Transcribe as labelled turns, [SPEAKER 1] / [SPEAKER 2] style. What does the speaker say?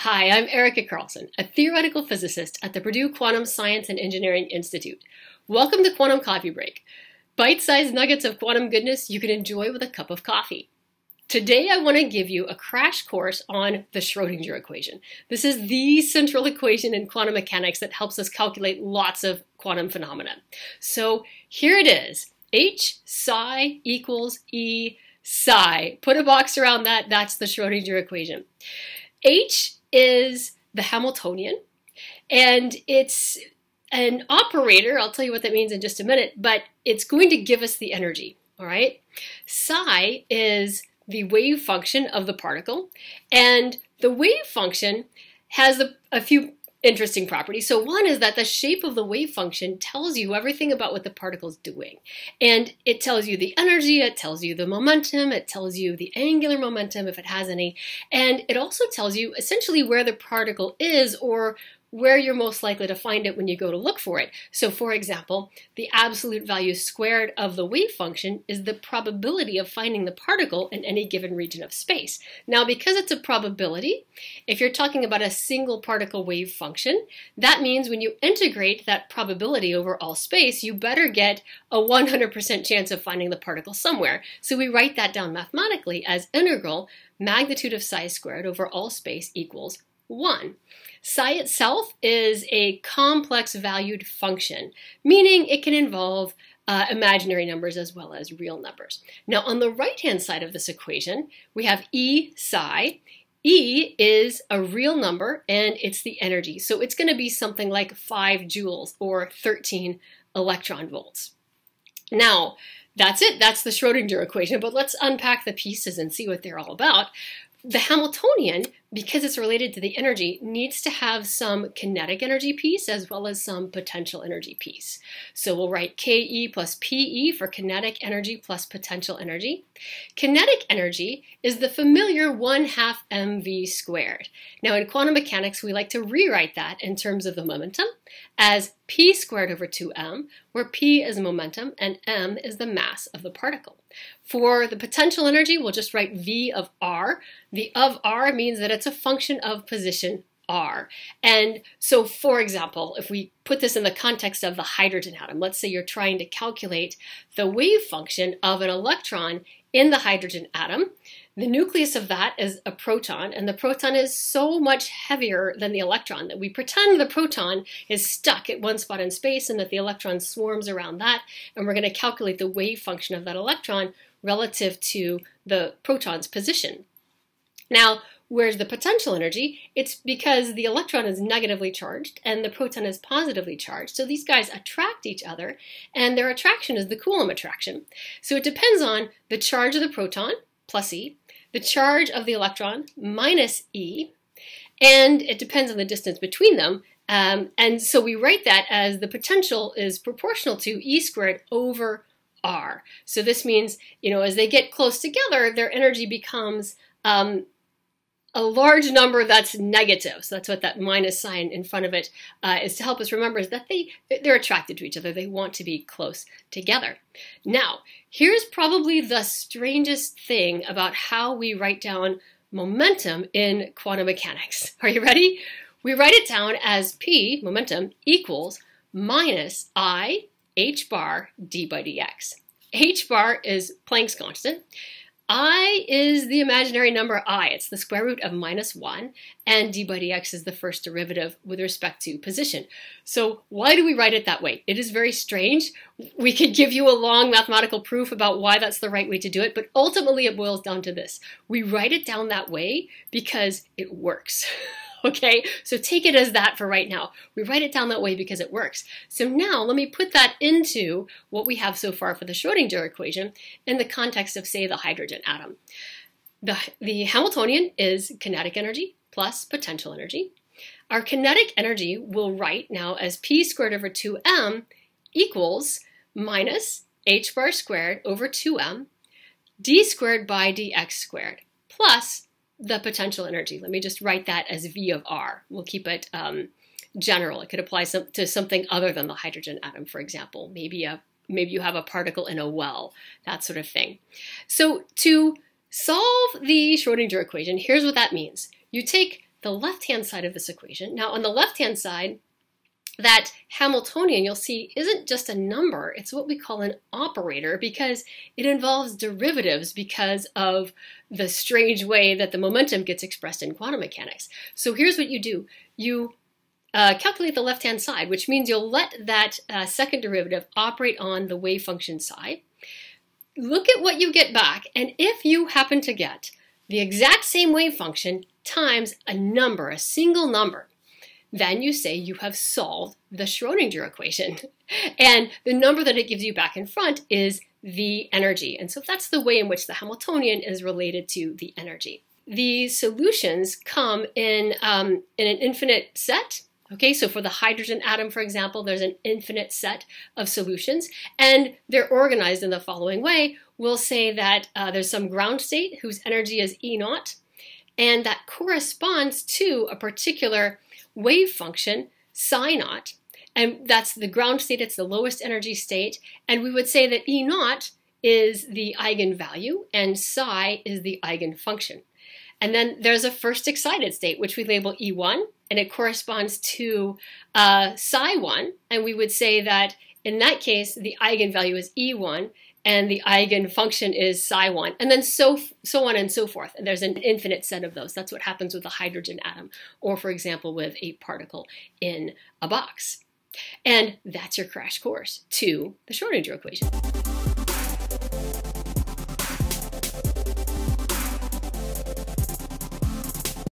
[SPEAKER 1] Hi, I'm Erica Carlson, a theoretical physicist at the Purdue Quantum Science and Engineering Institute. Welcome to Quantum Coffee Break, bite-sized nuggets of quantum goodness you can enjoy with a cup of coffee. Today I want to give you a crash course on the Schrödinger equation. This is the central equation in quantum mechanics that helps us calculate lots of quantum phenomena. So here it is, H psi equals E psi. Put a box around that, that's the Schrödinger equation. H is the Hamiltonian, and it's an operator. I'll tell you what that means in just a minute, but it's going to give us the energy, all right? Psi is the wave function of the particle, and the wave function has a few interesting properties. So one is that the shape of the wave function tells you everything about what the particle is doing. And it tells you the energy, it tells you the momentum, it tells you the angular momentum if it has any, and it also tells you essentially where the particle is or where you're most likely to find it when you go to look for it. So for example, the absolute value squared of the wave function is the probability of finding the particle in any given region of space. Now, because it's a probability, if you're talking about a single particle wave function, that means when you integrate that probability over all space, you better get a 100% chance of finding the particle somewhere. So we write that down mathematically as integral magnitude of psi squared over all space equals 1. Psi itself is a complex valued function, meaning it can involve imaginary numbers as well as real numbers. Now on the right-hand side of this equation, we have E psi. E is a real number and it's the energy. So it's going to be something like 5 joules or 13 electron volts. Now, that's it. That's the Schrödinger equation, but let's unpack the pieces and see what they're all about. The Hamiltonian, because it's related to the energy, needs to have some kinetic energy piece as well as some potential energy piece. So we'll write Ke plus Pe for kinetic energy plus potential energy. Kinetic energy is the familiar 1/2 mv squared. Now in quantum mechanics, we like to rewrite that in terms of the momentum as P squared over 2m, where P is momentum and m is the mass of the particle. For the potential energy, we'll just write V of R. The of R means that it's a function of position R. And so, for example, if we put this in the context of the hydrogen atom, let's say you're trying to calculate the wave function of an electron in the hydrogen atom. The nucleus of that is a proton, and the proton is so much heavier than the electron that we pretend the proton is stuck at one spot in space and that the electron swarms around that, and we're going to calculate the wave function of that electron relative to the proton's position. Now, where's the potential energy? It's because the electron is negatively charged and the proton is positively charged. So these guys attract each other, and their attraction is the Coulomb attraction. So it depends on the charge of the proton, plus E, the charge of the electron, minus E, and it depends on the distance between them. And so we write that as the potential is proportional to E squared over R. So this means, as they get close together, their energy becomes a large number that's negative. So that's what that minus sign in front of it is to help us remember, is that they're attracted to each other. They want to be close together. Now, here's probably the strangest thing about how we write down momentum in quantum mechanics. Are you ready? We write it down as P, momentum, equals minus I h bar d by dx. H bar is Planck's constant. I is the imaginary number I. It's the square root of -1, and d by dx is the first derivative with respect to position. So why do we write it that way? It is very strange. We could give you a long mathematical proof about why that's the right way to do it, but ultimately it boils down to this. We write it down that way because it works. Okay, so take it as that for right now. We write it down that way because it works. So now let me put that into what we have so far for the Schrödinger equation in the context of, say, the hydrogen atom. The Hamiltonian is kinetic energy plus potential energy. Our kinetic energy we'll write now as P squared over 2m equals minus h bar squared over 2m d squared by dx squared plus the potential energy. Let me just write that as V of R. We'll keep it general. It could apply to something other than the hydrogen atom, for example. Maybe you have a particle in a well, that sort of thing. So to solve the Schrödinger equation, here's what that means. You take the left-hand side of this equation. Now, on the left-hand side, that Hamiltonian, you'll see, isn't just a number. It's what we call an operator because it involves derivatives because of the strange way that the momentum gets expressed in quantum mechanics. So here's what you do. You calculate the left-hand side, which means you'll let that second derivative operate on the wave function psi. Look at what you get back, and if you happen to get the exact same wave function times a number, a single number, then you say you have solved the Schrödinger equation. And the number that it gives you back in front is the energy. And so that's the way in which the Hamiltonian is related to the energy. The solutions come in an infinite set. Okay, so for the hydrogen atom, for example, there's an infinite set of solutions, and they're organized in the following way. We'll say that there's some ground state whose energy is E naught, and that corresponds to a particular wave function, psi naught, and that's the ground state, it's the lowest energy state, and we would say that E naught is the eigenvalue and psi is the eigenfunction. And then there's a first excited state, which we label E1, and it corresponds to psi1, and we would say that in that case, the eigenvalue is E1, and the eigenfunction is psi1, and then so on and so forth. And there's an infinite set of those. That's what happens with a hydrogen atom, or for example, with a particle in a box. And that's your crash course to the Schrödinger equation.